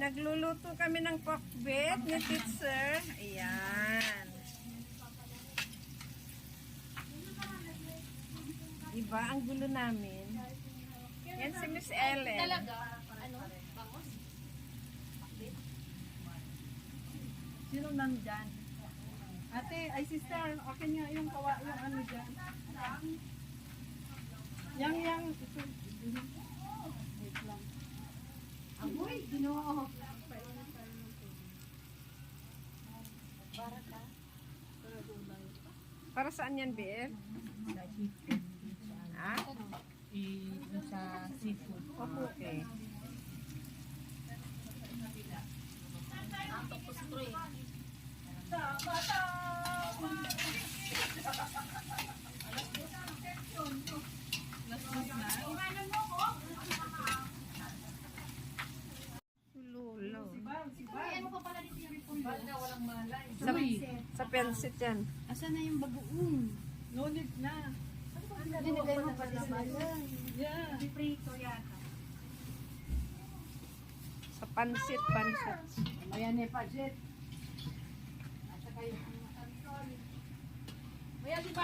Nagluluto kami ng pakbet ni teacher. Ayan. Diba? Ang gulo namin. Yan si Miss Ellen. Talaga? Ano? Bangos? Sino nandyan? Ate, ay sister, akin nga yung kawa, yung ano dyan. Yang, ito. Wait lang. Amoy, ginoo. Para saan yan, BF? Sa seafood. Ha? Sa seafood. Okay. Ang tapos tro eh. Lulo. Ay, ano pa pala dito yung repolyo? Walang malay. Sa pensit yan. Asan na yung bagoong? No need na. Dinagay mo pa sa malay. Yeah. Prito yata. Sa pansit. Ayan eh, budget. At saka yung... Ayan, di ba?